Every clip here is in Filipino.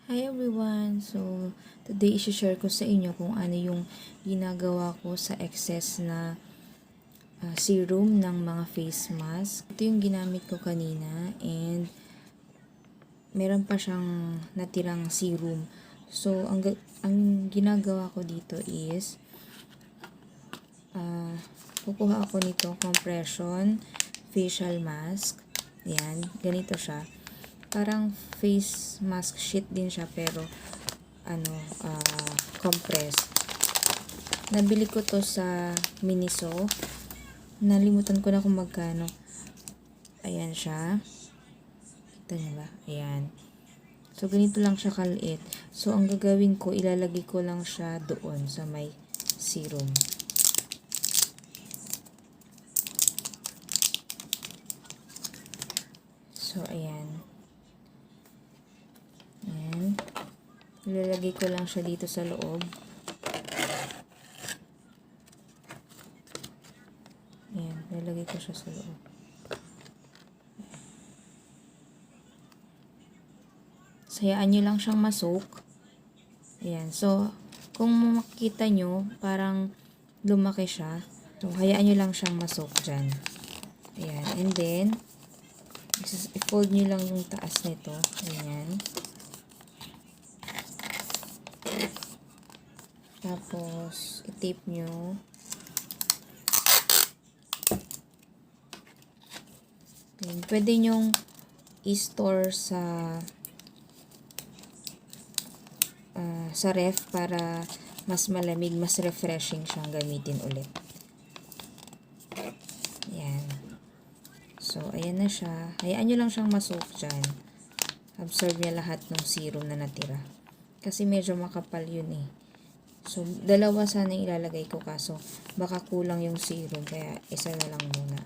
Hi everyone! So, today isi-share ko sa inyo kung ano yung ginagawa ko sa excess na serum ng mga face mask. Ito yung ginamit ko kanina and meron pa siyang natirang serum. So, ang ginagawa ko dito is kukuha ako nito compression facial mask. Yan, ganito siya. Parang face mask sheet din siya pero compressed. Nabili ko to sa Miniso. Nalimutan ko na kung magkano. Ayan siya. Kita niyo ba? Ayan. So, ganito lang siya kaliit. So, ang gagawin ko, ilalagay ko lang siya doon sa may serum. So, ayan. Ayan. Ilalagay ko lang siya dito sa loob. Ayan. Ilalagay ko siya sa loob. Sayaan nyo lang siyang ma-soak. Ayan. So, kung makikita nyo, parang lumaki siya. So, hayaan nyo lang siyang ma-soak dyan. Ayan. And then, i-fold nyo lang yung taas nito. Ayan. Tapos, i-tape nyo. Ayan. Pwede nyong i-store sa ref para mas malamig, mas refreshing siyang gamitin ulit. Ayan. So, ayan na siya. Hayaan nyo lang siyang ma-soak dyan. Absorb niya lahat ng serum na natira. Kasi medyo makapal yun eh. So, dalawa sana ilalagay ko kaso baka kulang yung serum kaya isa na lang muna.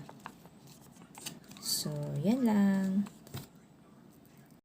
So, yan lang.